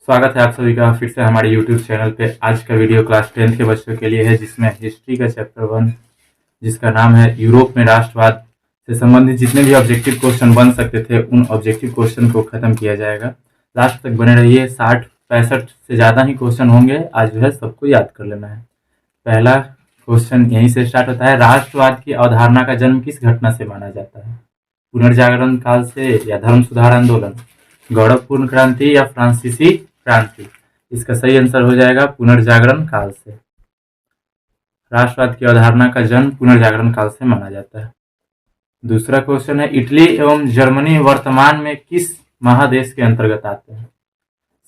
स्वागत है आप सभी का फिर से हमारे YouTube चैनल पे। आज का वीडियो क्लास 10th के बच्चों के लिए है, जिसमें हिस्ट्री का चैप्टर 1 जिसका नाम है यूरोप में राष्ट्रवाद से संबंधित जितने भी ऑब्जेक्टिव क्वेश्चन बन सकते थे उन ऑब्जेक्टिव क्वेश्चन को खत्म किया जाएगा। लास्ट तक बने रहिए। 60-65 से ज़्यादा ही क्वेश्चन होंगे। आज जो है सबको याद कर लेना है। पहला क्वेश्चन यहीं से स्टार्ट होता है। राष्ट्रवाद की अवधारणा का जन्म किस घटना से माना जाता है? पुनर्जागरण काल से या धर्म सुधार आंदोलन, गौरवपूर्ण क्रांति या फ्रांसीसी क्रांति? इसका सही आंसर हो जाएगा पुनर्जागरण काल से। राष्ट्रवाद की अवधारणा का जन्म पुनर्जागरण काल से माना जाता है। दूसरा क्वेश्चन है, इटली एवं जर्मनी वर्तमान में किस महादेश के अंतर्गत आते हैं?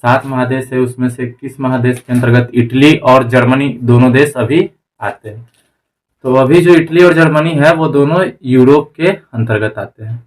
7 महादेश है, उसमें से किस महादेश के अंतर्गत इटली और जर्मनी दोनों देश अभी आते हैं? तो अभी जो इटली और जर्मनी है वो दोनों यूरोप के अंतर्गत आते हैं।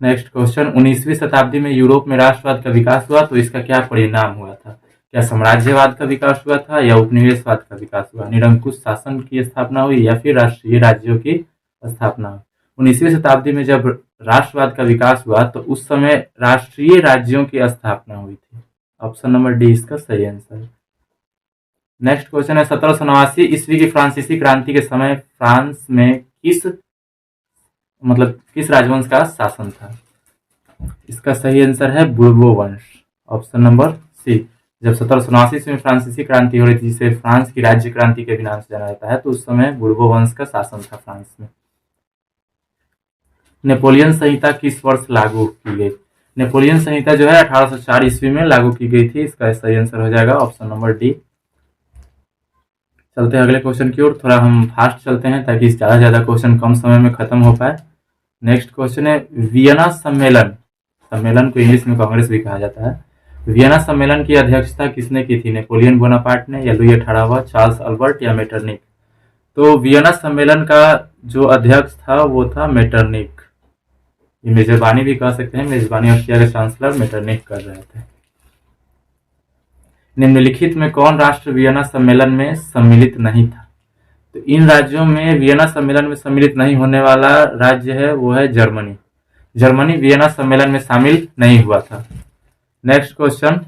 नेक्स्ट क्वेश्चन, 19वीं शताब्दी में यूरोप में राष्ट्रवाद का विकास हुआ तो इसका क्या परिणाम हुआ था? क्या साम्राज्यवाद का विकास हुआ था या उपनिवेशवाद का विकास हुआ? निरंकुश शासन की स्थापना हुई या फिर राष्ट्रीय राज्यों की स्थापना हुई? 19वीं शताब्दी में जब राष्ट्रवाद का विकास हुआ तो उस समय राष्ट्रीय राज्यों की स्थापना हुई थी। ऑप्शन नंबर डी इसका सही आंसर। नेक्स्ट क्वेश्चन है, 1789 ईस्वी की फ्रांसीसी क्रांति के समय फ्रांस में किस राजवंश का शासन था? इसका सही आंसर है बूर्बो वंश। Option number C. जब 1789 में फ्रांसीसी क्रांति हो रही थी, जिसे फ्रांस की राज्य क्रांति के भी नाम से जाना जाता है, तो उस समय बूर्बो वंश का शासन था फ्रांस में। नेपोलियन संहिता किस वर्ष लागू की गई? नेपोलियन संहिता जो है 1804 ईस्वी में लागू की गई थी। इसका सही आंसर हो जाएगा ऑप्शन नंबर डी। चलते हैं अगले क्वेश्चन की ओर। थोड़ा हम फास्ट चलते हैं ताकि ज़्यादा से ज़्यादा क्वेश्चन कम समय में खत्म हो पाए। नेक्स्ट क्वेश्चन है, वियना सम्मेलन को इंग्लिश में कांग्रेस भी कहा जाता है। वियना सम्मेलन की अध्यक्षता किसने की थी? नेपोलियन बोनापार्ट ने या लुई 18वां, चार्ल्स अल्बर्ट या मेटरनिक? तो वियना सम्मेलन का जो अध्यक्ष था वो था मेटरनिक। ये मेजबानी भी कह सकते हैं, मेजबानी ऑस्ट्रिया के चांसलर मेटरनिक कर रहे थे। निम्नलिखित में कौन राष्ट्र वियना सम्मेलन में सम्मिलित नहीं था? तो इन राज्यों में वियना सम्मेलन में सम्मिलित नहीं होने वाला राज्य है वो है जर्मनी। जर्मनी वियना सम्मेलन में शामिल नहीं हुआ था। नेक्स्ट क्वेश्चन,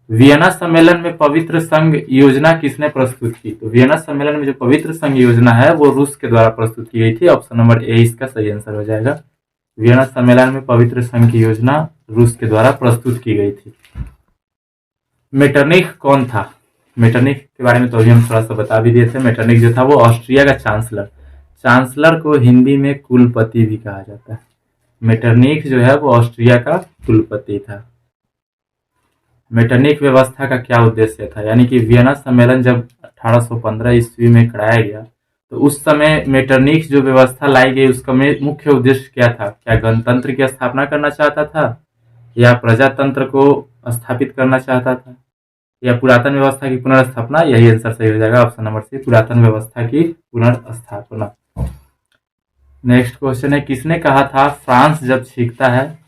वियना सम्मेलन में पवित्र संघ योजना किसने प्रस्तुत की? तो वियना सम्मेलन में जो पवित्र संघ योजना है वो रूस के द्वारा प्रस्तुत की गई थी। ऑप्शन नंबर ए इसका सही आंसर हो जाएगा। वियना सम्मेलन में पवित्र संघ की योजना रूस के द्वारा प्रस्तुत की गई थी। मेटरनिक कौन था? मेटरनिक के बारे में तो अभी हम थोड़ा सा बता भी दिए थे। मेटरनिक जो था वो ऑस्ट्रिया का चांसलर को हिंदी में कुलपति भी कहा जाता है। मेटरनिक जो है वो ऑस्ट्रिया का कुलपति था। मेटरनिक व्यवस्था का क्या उद्देश्य था? यानी कि वियना सम्मेलन जब 1815 ईस्वी में कराया गया तो उस समय मेटरनिक जो व्यवस्था लाई गई उसका मुख्य उद्देश्य क्या था? क्या गणतंत्र की स्थापना करना चाहता था या प्रजातंत्र को स्थापित करना चाहता था या पुरातन व्यवस्था की पुनर्स्थापना? यही आंसर सही हो जाएगा ऑप्शन नंबर सी, पुरातन व्यवस्था की पुनर्स्थापना। नेक्स्ट क्वेश्चन है, किसने कहा था फ्रांस जब छींकता है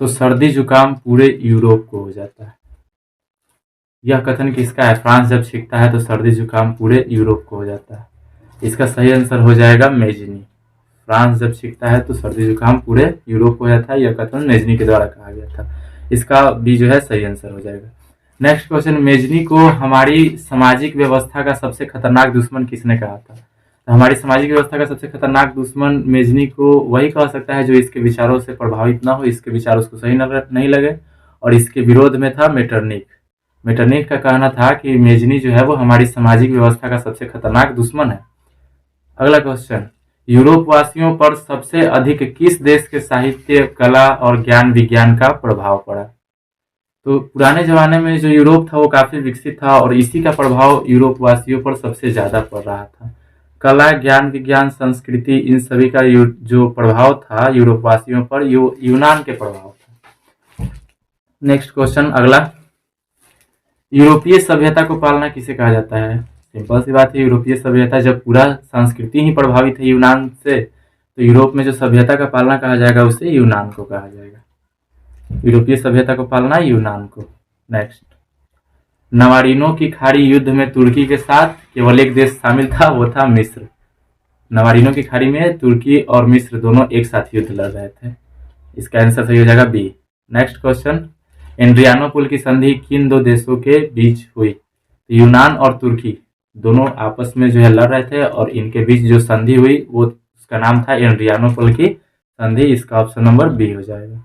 तो सर्दी जुकाम पूरे यूरोप को हो जाता है? यह कथन किसका है? फ्रांस जब छींकता है तो सर्दी जुकाम पूरे यूरोप को हो जाता है। इसका सही आंसर हो जाएगा मेजनी। फ्रांस जब छींकता है तो सर्दी जुकाम पूरे यूरोप को हो जाता है। यह कथन मेजनी के द्वारा कहा गया था। इसका भी जो है सही आंसर हो जाएगा। नेक्स्ट क्वेश्चन, मेजनी को हमारी सामाजिक व्यवस्था का सबसे खतरनाक दुश्मन किसने कहा था? तो हमारी सामाजिक व्यवस्था का सबसे खतरनाक दुश्मन मेजनी को वही कह सकता है जो इसके विचारों से प्रभावित ना हो, इसके विचार उसको सही नहीं लगे, और इसके विरोध में था मेटरनिक। मेटरनिक का कहना था कि मेजनी जो है वो हमारी सामाजिक व्यवस्था का सबसे खतरनाक दुश्मन है। अगला क्वेश्चन, यूरोप वासियों पर सबसे अधिक किस देश के साहित्य, कला और ज्ञान विज्ञान का प्रभाव पड़ा? तो पुराने जमाने में जो यूरोप था वो काफी विकसित था और इसी का प्रभाव यूरोप वासियों पर सबसे ज्यादा पड़ रहा था। कला, ज्ञान विज्ञान, संस्कृति, इन सभी का जो प्रभाव था यूरोप वासियों पर, यूनान के प्रभाव था। नेक्स्ट क्वेश्चन अगला, यूरोपीय सभ्यता को पालना किसे कहा जाता है? सिंपल सी बात है, यूरोपीय सभ्यता, जब पूरा संस्कृति ही प्रभावित है यूनान से तो यूरोप में जो सभ्यता का पालना कहा जाएगा उसे यूनान को कहा जाएगा। यूरोपीय सभ्यता को पालना यूनान को। नेक्स्ट, नवारिनो की खाड़ी युद्ध में तुर्की के साथ केवल एक देश शामिल था, वो था मिस्र। नवारिनो की खाड़ी में तुर्की और मिस्र दोनों एक साथ युद्ध लड़ रहे थे। इसका आंसर सही हो जाएगा बी। नेक्स्ट क्वेश्चन, एड्रियानोपुल की संधि किन दो देशों के बीच हुई? तो यूनान और तुर्की दोनों आपस में जो है लड़ रहे थे और इनके बीच जो संधि हुई वो उसका नाम था एड्रियानोपुल की संधि। इसका ऑप्शन नंबर बी हो जाएगा।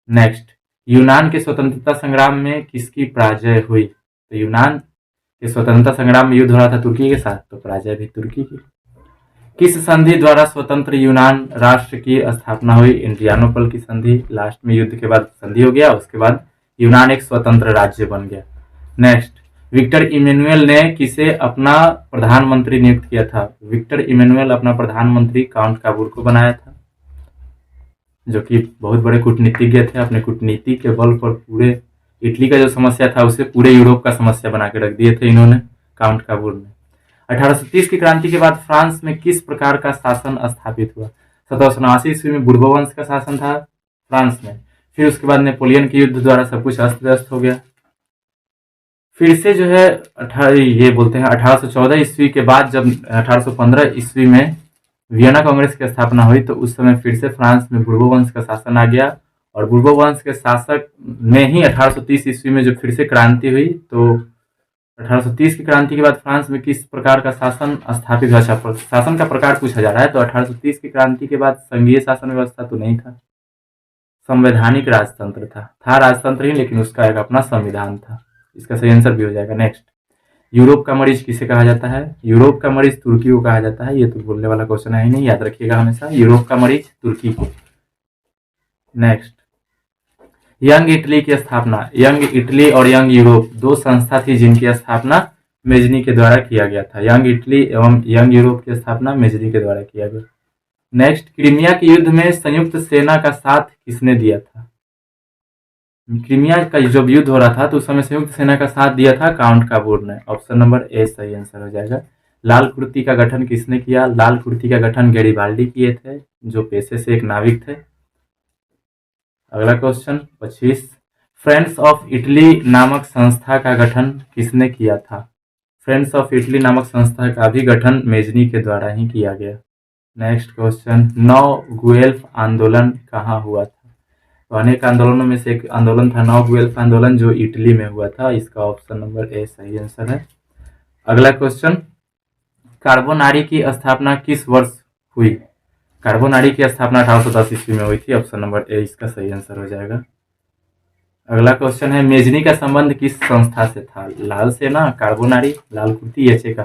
नेक्स्ट, यूनान के स्वतंत्रता संग्राम में किसकी पराजय हुई? तो यूनान के स्वतंत्रता संग्राम में युद्ध हो रहा था तुर्की के साथ, तो पराजय भी तुर्की की। किस संधि द्वारा स्वतंत्र यूनान राष्ट्र की स्थापना हुई? एड्रियानोपल की संधि। लास्ट में युद्ध के बाद संधि हो गया, उसके बाद यूनान एक स्वतंत्र राज्य बन गया। नेक्स्ट, विक्टर इमैनुअल ने किसे अपना प्रधानमंत्री नियुक्त किया था? विक्टर इमैनुअल अपना प्रधानमंत्री काउंट काबूल को बनाया था, जो कि बहुत बड़े कूटनीतिज्ञ थे। अपने कूटनीति के बल पर पूरे इटली का जो समस्या था उसे पूरे यूरोप का समस्या बना के रख दिए थे इन्होंने काउंट काबूल में। 1830 की क्रांति के बाद फ्रांस में किस प्रकार का शासन स्थापित हुआ? 1789 ईस्वी में बुर्बो वंश का शासन था फ्रांस में। फिर उसके बाद नेपोलियन के युद्ध द्वारा सब कुछ अस्त व्यस्त हो गया। फिर से जो है 1814 ईस्वी के बाद जब 1815 ईस्वी में वियना कांग्रेस की स्थापना हुई तो उस समय फिर से फ्रांस में बुर्बो वंश का शासन आ गया और बुर्बो वंश के शासक में ही 1830 ईस्वी में जो फिर से क्रांति हुई, तो 1830 की क्रांति के बाद फ्रांस में किस प्रकार का शासन स्थापित हुआ? शासन का प्रकार पूछा जा रहा है, तो 1830 की क्रांति के बाद संघीय शासन व्यवस्था तो नहीं था, संवैधानिक राजतंत्र था राजतंत्र ही, लेकिन उसका एक अपना संविधान था। इसका सही आंसर भी हो जाएगा। नेक्स्ट, यूरोप का मरीज किसे कहा जाता है? यूरोप का मरीज तुर्की को कहा जाता है। ये तो बोलने वाला क्वेश्चन है ही नहीं, याद रखिएगा हमेशा, यूरोप का मरीज तुर्की को। नेक्स्ट, यंग इटली की स्थापना, यंग इटली और यंग यूरोप दो संस्था थी जिनकी स्थापना मेजनी के द्वारा किया गया था। यंग इटली एवं यंग यूरोप की स्थापना मेजनी के द्वारा किया गया। नेक्स्ट, क्रीमिया के युद्ध में संयुक्त सेना का साथ किसने दिया था? क्रीमिया का जब युद्ध हो रहा था तो उस समय संयुक्त सेना का साथ दिया था काउंट काबूल ने। ऑप्शन नंबर ए सही आंसर हो जाएगा। लाल कुर्ती का गठन किसने किया? लाल कुर्ती का गठन गैरिबाल्डी किए थे, जो पेशे से एक नाविक थे। अगला क्वेश्चन 25, फ्रेंड्स ऑफ इटली नामक संस्था का गठन किसने किया था? फ्रेंड्स ऑफ इटली नामक संस्था का भी गठन मेजनी के द्वारा ही किया गया। नेक्स्ट क्वेश्चन, नौ गुएल्फ आंदोलन कहाँ हुआ था? तो अनेक आंदोलनों में से एक आंदोलन था नौ गुएल्फ आंदोलन, जो इटली में हुआ था। इसका ऑप्शन नंबर ए सही आंसर है। अगला क्वेश्चन, कार्बोनारी की स्थापना किस वर्ष हुई? कार्बोनारी की स्थापना 1810 ईस्वी में हुई थी। ऑप्शन नंबर ए इसका सही आंसर हो जाएगा। अगला क्वेश्चन है, मेजनी का संबंध किस संस्था से था? लाल सेना, कार्बोनारी, लाल कुर्ती, एचे का।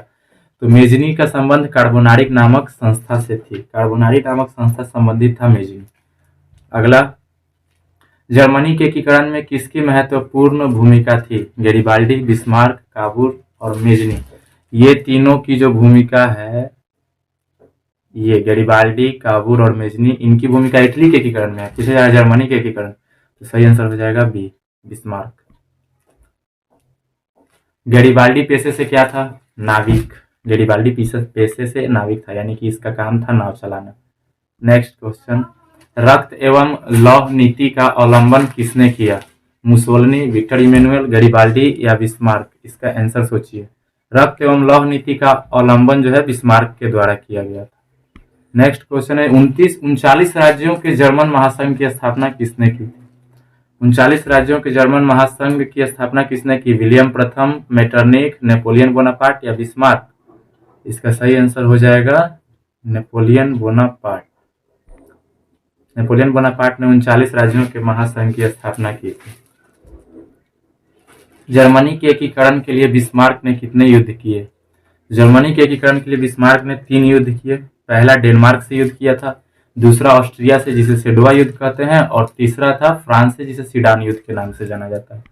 तो मेजनी का संबंध कार्बोनारिक नामक संस्था से थी। कार्बोनारी नामक संस्था संबंधित था मेजनी। अगला, जर्मनी के एकीकरण में किसकी महत्वपूर्ण भूमिका थी? गैरिबाल्डी, बिस्मार्क, काबूल और मेजनी, ये तीनों की जो भूमिका है, ये गैरिबाल्डी, काबूल और मेजनी, इनकी भूमिका इटली के एकीकरण में है। पूछा जाएगा जर्मनी के एकीकरण, तो सही आंसर हो जाएगा बी, बिस्मार्क। गैरिबाल्डी पेशे से क्या था? नाविक। गैरिबाल्डी पेशे से नाविक था, यानी कि इसका काम था नाव चलाना। नेक्स्ट क्वेश्चन, रक्त एवं लौह नीति का अवलंबन किसने किया? मुसोलिनी, विक्टर इमैनुअल, गैरिबाल्डी या बिस्मार्क? इसका आंसर सोचिए। रक्त एवं लौह नीति का अवलंबन जो है बिस्मार्क के द्वारा किया गया था। नेक्स्ट क्वेश्चन है, 39 राज्यों के जर्मन महासंघ की स्थापना किसने की? 39 राज्यों के जर्मन महासंघ की स्थापना किसने की? विलियम प्रथम, मेटरनिख, नेपोलियन बोनापार्ट या बिस्मार्क? इसका सही आंसर हो जाएगा नेपोलियन बोनापार्ट। नेपोलियन बोनापार्ट ने 39 राज्यों के महासंघ की स्थापना की थी। जर्मनी के एकीकरण के लिए बिस्मार्क ने कितने युद्ध किए? जर्मनी के एकीकरण के लिए बिस्मार्क ने 3 युद्ध किए। पहला डेनमार्क से युद्ध किया था, दूसरा ऑस्ट्रिया से जिसे सेडोवा युद्ध कहते हैं, और तीसरा था फ्रांस से जिसे सीडान युद्ध के नाम से जाना जाता है।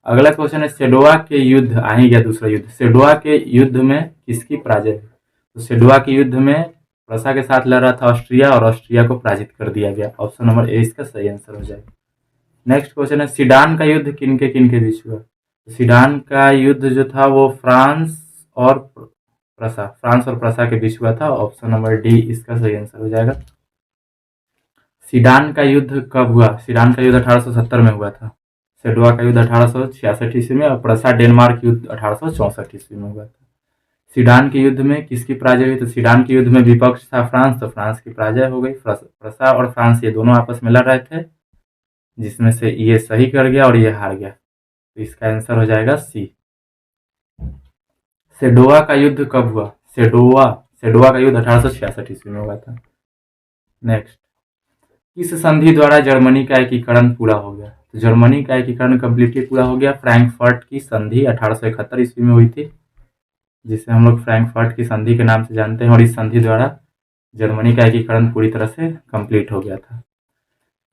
अगला क्वेश्चन है, सेडोवा के युद्ध आ ही गया दूसरा युद्ध, सेडोवा के युद्ध में किसकी पराजय? तो सेडोवा के युद्ध में प्रसा के साथ लड़ रहा था ऑस्ट्रिया, और ऑस्ट्रिया को पराजित कर दिया गया। ऑप्शन नंबर ए इसका सही आंसर हो जाएगा। नेक्स्ट क्वेश्चन है, सीडान का युद्ध किन के बीच हुआ? सीडान का युद्ध जो था वो फ्रांस और प्रसा के बीच हुआ था। ऑप्शन नंबर डी इसका सही आंसर हो जाएगा। सीडान का युद्ध कब हुआ? सीडान का युद्ध 1870 में हुआ था। सेडोवा का युद्ध 1866 ईस्वी में, और प्रसा डेनमार्क युद्ध 1864 ईस्वी में हुआ था। सीडान के युद्ध में किसकी पराजय हुई? तो सीडान के युद्ध में विपक्ष था फ्रांस, तो फ्रांस की पराजय हो गई। प्रसा और फ्रांस ये दोनों आपस में लड़ रहे थे। जिसमें से ये सही कर गया और ये हार गया, तो इसका आंसर हो जाएगा सी। सेडोवा का युद्ध कब हुआ? सेडोवा सेडोवा का युद्ध 1866 ईस्वी में हुआ था। नेक्स्ट, किस संधि द्वारा जर्मनी का एकीकरण पूरा हो गया? तो जर्मनी का एकीकरण कम्प्लीटली पूरा हो गया। फ्रैंकफर्ट की संधि 1871 ईस्वी में हुई थी, जिसे हम लोग फ्रैंकफर्ट की संधि के नाम से जानते हैं, और इस संधि द्वारा जर्मनी का एकीकरण पूरी तरह से कंप्लीट हो गया था।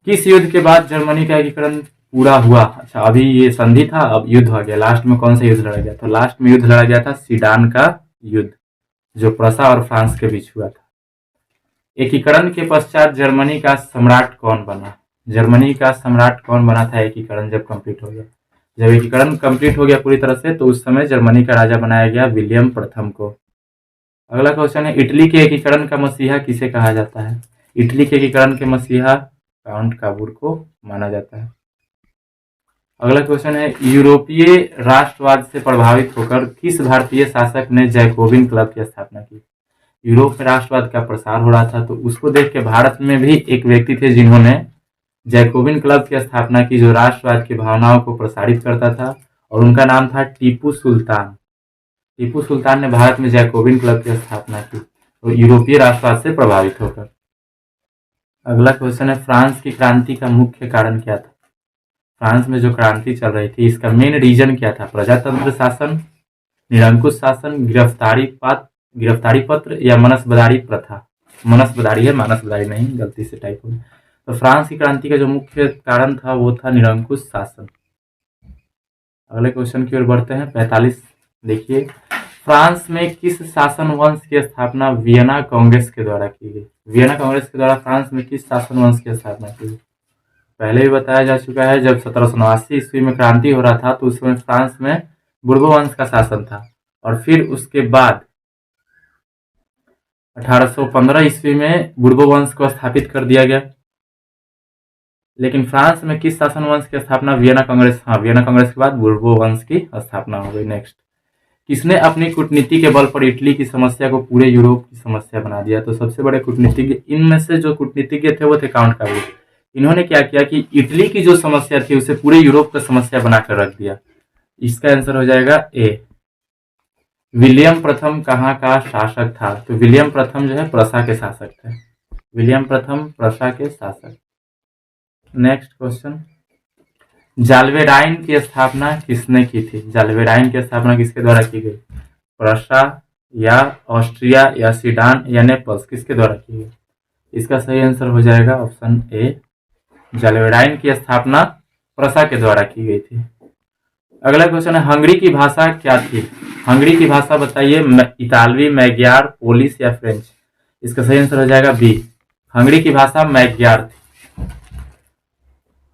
किस युद्ध के बाद जर्मनी का एकीकरण पूरा हुआ? अच्छा, अभी ये संधि था, अब युद्ध हो गया। लास्ट में कौन सा युद्ध लड़ा गया? तो लास्ट में युद्ध लड़ा गया था सीडान का युद्ध, जो प्रसा और फ्रांस के बीच हुआ था। एकीकरण के पश्चात जर्मनी का सम्राट कौन बना? जर्मनी का सम्राट कौन बना था एकीकरण जब कंप्लीट हो गया? जब एकीकरण कंप्लीट हो गया पूरी तरह से, तो उस समय जर्मनी का राजा बनाया गया विलियम प्रथम को। अगला क्वेश्चन है, इटली के एकीकरण का मसीहा किसे कहा जाता है? इटली के एकीकरण के मसीहा काउंट काबूर को माना जाता है। अगला क्वेश्चन है, यूरोपीय राष्ट्रवाद से प्रभावित होकर किस भारतीय शासक ने जैकोबिन क्लब की स्थापना की? यूरोप में राष्ट्रवाद का प्रसार हो रहा था, तो उसको देख के भारत में भी एक व्यक्ति थे जिन्होंने जैकोबिन क्लब की स्थापना की, जो राष्ट्रवाद की भावनाओं को प्रसारित करता था, और उनका नाम था टीपू सुल्तान। टीपू सुल्तान ने भारत में जैकोबिन क्लब की स्थापना की, तो यूरोपीय राष्ट्रवाद से प्रभावित होकर। अगला क्वेश्चन है, फ्रांस की क्रांति का मुख्य कारण क्या था? फ्रांस में जो क्रांति चल रही थी, इसका मेन रीजन क्या था? प्रजातंत्र शासन, निरंकुश शासन, गिरफ्तारी पत्र या मनसबदारी प्रथा? मनसबदारी है, मानसबदारी नहीं, गलती से टाइप हो गई। तो फ्रांस की क्रांति का जो मुख्य कारण था वो था निरंकुश शासन। अगले क्वेश्चन की ओर बढ़ते हैं। 45 देखिए, फ्रांस में किस शासन वंश की स्थापना वियना कांग्रेस के द्वारा की गई? वियना कांग्रेस के द्वारा फ्रांस में किस शासन वंश की स्थापना की गई? पहले भी बताया जा चुका है, जब 1789 ईस्वी में क्रांति हो रहा था, तो उस समय फ्रांस में बुर्बो वंश का शासन था, और फिर उसके बाद 1815 ईस्वी में बुर्बो वंश को स्थापित कर दिया गया। लेकिन फ्रांस में किस शासन वंश की स्थापना? वियना कांग्रेस। हाँ, वियना कांग्रेस के बाद बुर्बो वंश की स्थापना हो गई। नेक्स्ट, किसने अपनी कूटनीति के बल पर इटली की समस्या को पूरे यूरोप की समस्या बना दिया? तो सबसे बड़े कूटनीतिज्ञ, इनमें से जो कूटनीतिज्ञ थे वो थे काउंट काबूर। इन्होंने क्या किया कि इटली की जो समस्या थी उसे पूरे यूरोप का समस्या बनाकर रख दिया। इसका आंसर हो जाएगा ए। विलियम प्रथम कहाँ का शासक था? तो विलियम प्रथम जो है प्रसा के शासक थे। विलियम प्रथम प्रसा के शासक। नेक्स्ट क्वेश्चन, जाल्वेराइन की स्थापना किसने की थी? जाल्वेराइन की स्थापना किसके द्वारा की गई? प्रसा या ऑस्ट्रिया या सीडान या नेपल्स, किसके द्वारा की गई? इसका सही आंसर हो जाएगा ऑप्शन ए, जाल्वेराइन की स्थापना प्रसा के द्वारा की गई थी। अगला क्वेश्चन है, हंगरी की भाषा क्या थी? हंगरी की भाषा बताइए, इतालवी, मैग्यार, पोलिश या फ्रेंच? इसका सही आंसर हो जाएगा बी, हंगरी की भाषा मैग्यार थी।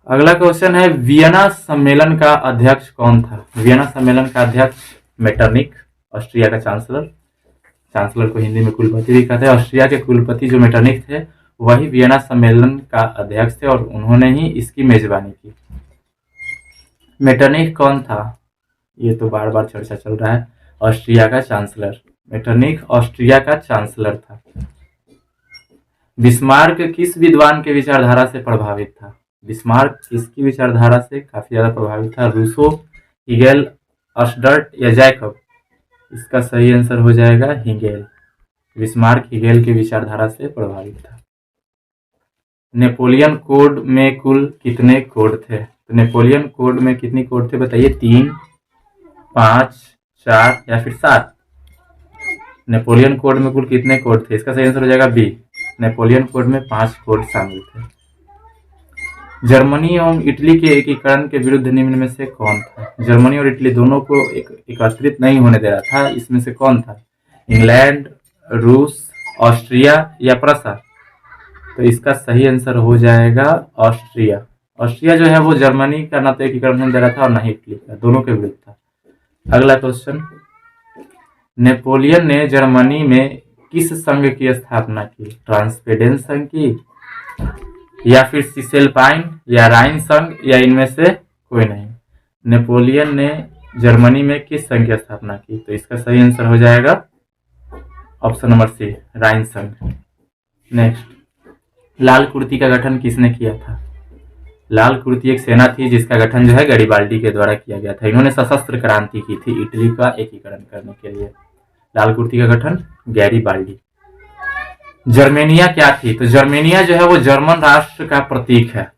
अगला क्वेश्चन है, वियना सम्मेलन का अध्यक्ष कौन था? वियना सम्मेलन का अध्यक्ष मेटरनिक, ऑस्ट्रिया का चांसलर को हिंदी में कुलपति भी कहते हैं। ऑस्ट्रिया के कुलपति जो मेटरनिक थे, वही वियना सम्मेलन का अध्यक्ष थे, और उन्होंने ही इसकी मेजबानी की। मेटरनिक कौन था? ये तो बार बार चर्चा चल रहा है। ऑस्ट्रिया का चांसलर, मेटरनिक ऑस्ट्रिया का चांसलर था। बिस्मार्क किस विद्वान के विचारधारा से प्रभावित था? बिस्मार्क किसकी विचारधारा से काफी ज्यादा प्रभावित था? रूसो, हिगेल, अस्डर्ट या जैकब? इसका सही आंसर हो जाएगा हिगेल। बिस्मार्क हिगेल की विचारधारा से प्रभावित था। नेपोलियन कोड में कुल कितने कोड थे? तो नेपोलियन कोड में कितनी कोड थे बताइए? 3, 5, 4 या फिर 7? नेपोलियन कोड में कुल कितने कोड थे? इसका सही आंसर हो जाएगा बी, नेपोलियन कोड में 5 कोड शामिल थे। जर्मनी एवं इटली के एकीकरण के विरुद्ध निम्न में से कौन था? जर्मनी और इटली दोनों को एकत्रित नहीं होने दे रहा था, इसमें से कौन था? इंग्लैंड, रूस, ऑस्ट्रिया या प्रसा? तो इसका सही आंसर हो जाएगा ऑस्ट्रिया। ऑस्ट्रिया जो है वो जर्मनी का ना तो एकीकरण नहीं दे रहा था और ना ही इटली का, दोनों के विरुद्ध था। अगला क्वेश्चन, नेपोलियन ने जर्मनी में किस संघ की स्थापना की? ट्रांसपेडेंस संघ की, या फिर सिसेल्पाइन या राइन संघ, या इनमें से कोई नहीं? नेपोलियन ने जर्मनी में किस संघ की स्थापना की? तो इसका सही आंसर हो जाएगा ऑप्शन नंबर सी, राइन संघ। नेक्स्ट, लाल कुर्ती का गठन किसने किया था? लाल कुर्ती एक सेना थी जिसका गठन जो है गैरिबाल्डी के द्वारा किया गया था। इन्होंने सशस्त्र क्रांति की थी इटली का एकीकरण करने के लिए। लाल कुर्ती का गठन गैरिबाल्डी। जर्मेनिया क्या थी? तो जर्मेनिया जो है वो जर्मन राष्ट्र का प्रतीक है।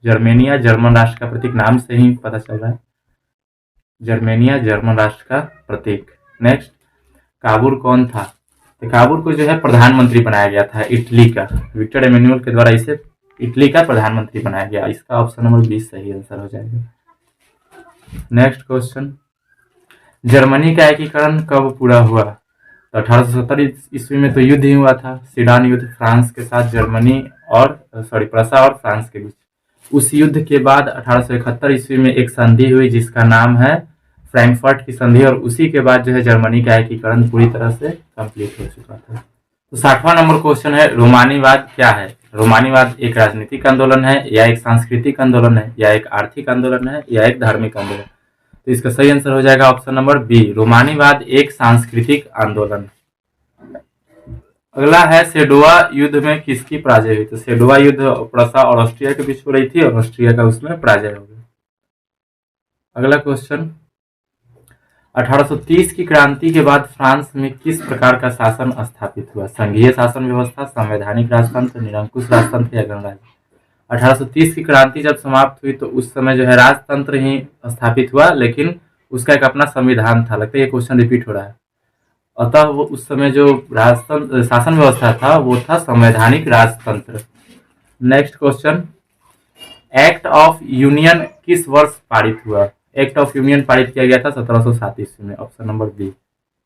जर्मेनिया जर्मन राष्ट्र का प्रतीक, नाम से ही पता चल रहा है। जर्मेनिया जर्मन राष्ट्र का प्रतीक। नेक्स्ट, काबुल कौन था? तो काबुल को जो है प्रधानमंत्री बनाया गया था इटली का। विक्टर एमेन्युअल के द्वारा इसे इटली का प्रधानमंत्री बनाया गया। इसका ऑप्शन नंबर 20 सही आंसर हो जाएगा। नेक्स्ट क्वेश्चन, जर्मनी का एकीकरण कब पूरा हुआ? तो 1870 ईस्वी में तो युद्ध ही हुआ था, सीडान युद्ध, फ्रांस के साथ जर्मनी और प्रसा और फ्रांस के बीच। उस युद्ध के बाद 1871 ईस्वी में एक संधि हुई जिसका नाम है फ्रैंकफर्ट की संधि, और उसी के बाद जो है जर्मनी का एकीकरण पूरी तरह से कंप्लीट हो चुका था। तो 60वां नंबर क्वेश्चन है, रोमानीवाद क्या है? रोमानीवाद एक राजनीतिक आंदोलन है, या एक सांस्कृतिक आंदोलन है, या एक आर्थिक आंदोलन है, या एक धार्मिक आंदोलन? तो इसका सही आंसर हो जाएगा ऑप्शन नंबर बी, रोमानीवाद एक सांस्कृतिक आंदोलन। अगला है, सेडोवा युद्ध में किसकी पराजय हुई? तो सेडोवा युद्ध प्रसा और ऑस्ट्रिया के बीच हो रही थी और ऑस्ट्रिया का उसमें पराजय हो गया। अगला क्वेश्चन, 1830 की क्रांति के बाद फ्रांस में किस प्रकार का शासन स्थापित हुआ? संघीय शासन व्यवस्था, संवैधानिक राजतंत्र, निरंकुश राजतंत्र, या गणराज्य? 1830 की क्रांति जब समाप्त हुई तो उस समय जो है राजतंत्र ही स्थापित हुआ, लेकिन उसका एक अपना संविधान था। लगता है ये क्वेश्चन रिपीट हो रहा है। अतः वो उस समय जो राजतंत्र शासन व्यवस्था था वो था संवैधानिक राजतंत्र। Next question, act of union किस वर्ष पारित हुआ? एक्ट ऑफ यूनियन पारित किया गया था 1707 ईस्वी में। Option number B.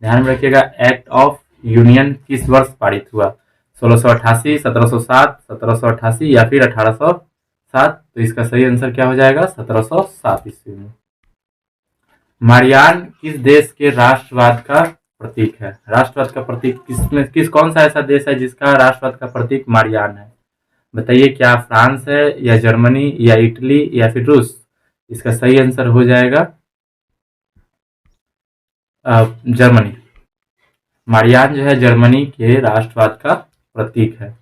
ध्यान में रखिएगा, एक्ट ऑफ यूनियन किस वर्ष पारित हुआ? 1688, 1707, 1788 या फिर 1807? तो इसका सही आंसर क्या हो जाएगा? 1707 ईस्वी में। मारियान किस देश के राष्ट्रवाद का प्रतीक है? राष्ट्रवाद का प्रतीक किस कौन सा ऐसा देश है जिसका राष्ट्रवाद का प्रतीक मारियान है? बताइए, क्या फ्रांस है, या जर्मनी, या इटली, या फिर रूस? इसका सही आंसर हो जाएगा जर्मनी। मारियान जो है जर्मनी के राष्ट्रवाद का प्रतीक है।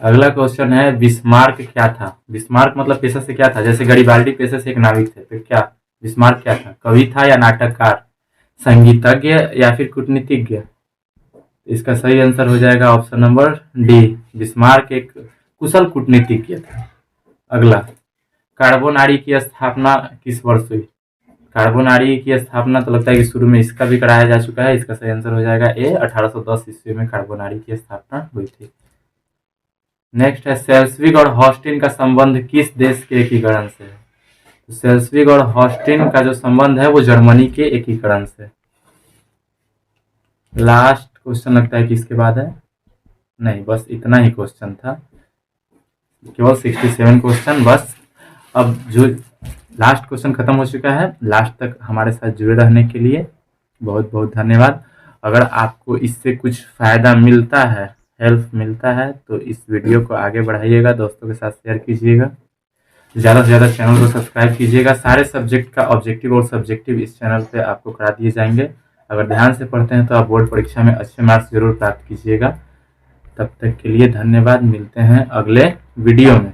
अगला क्वेश्चन है, बिस्मार्क क्या था? बिस्मार्क मतलब पेशे से क्या था? जैसे गरिबाल्डी पेशे से एक नाविक थे, तो क्या बिस्मार्क क्या था? कवि था या नाटककार, संगीतज्ञ, या फिर कूटनीतिज्ञ? इसका सही आंसर हो जाएगा ऑप्शन नंबर डी, बिस्मार्क एक कुशल कूटनीतिज्ञ था। अगला, कार्बोनारी की स्थापना किस वर्ष हुई? कार्बोनारी की स्थापना तो लगता है कि शुरू में इसका भी कराया जा चुका है। इसका सही आंसर हो जाएगा ए, 1810 ईस्वी में कार्बोनारी की स्थापना हुई थी। नेक्स्ट है, सेल्सविग और हॉस्टिन का संबंध किस देश के एकीकरण से है? तो सेल्सविग और हॉस्टिन का जो संबंध है वो जर्मनी के एकीकरण से। लास्ट क्वेश्चन लगता है कि इसके बाद है, नहीं, बस इतना ही क्वेश्चन था, केवल 67 क्वेश्चन बस। अब जो लास्ट क्वेश्चन खत्म हो चुका है। लास्ट तक हमारे साथ जुड़े रहने के लिए बहुत बहुत धन्यवाद। अगर आपको इससे कुछ फायदा मिलता है, हेल्प मिलता है, तो इस वीडियो को आगे बढ़ाइएगा, दोस्तों के साथ शेयर कीजिएगा, ज़्यादा से ज़्यादा चैनल को सब्सक्राइब कीजिएगा। सारे सब्जेक्ट का ऑब्जेक्टिव और सब्जेक्टिव इस चैनल पे आपको करा दिए जाएंगे। अगर ध्यान से पढ़ते हैं तो आप बोर्ड परीक्षा में अच्छे मार्क्स जरूर प्राप्त कीजिएगा। तब तक के लिए धन्यवाद, मिलते हैं अगले वीडियो में।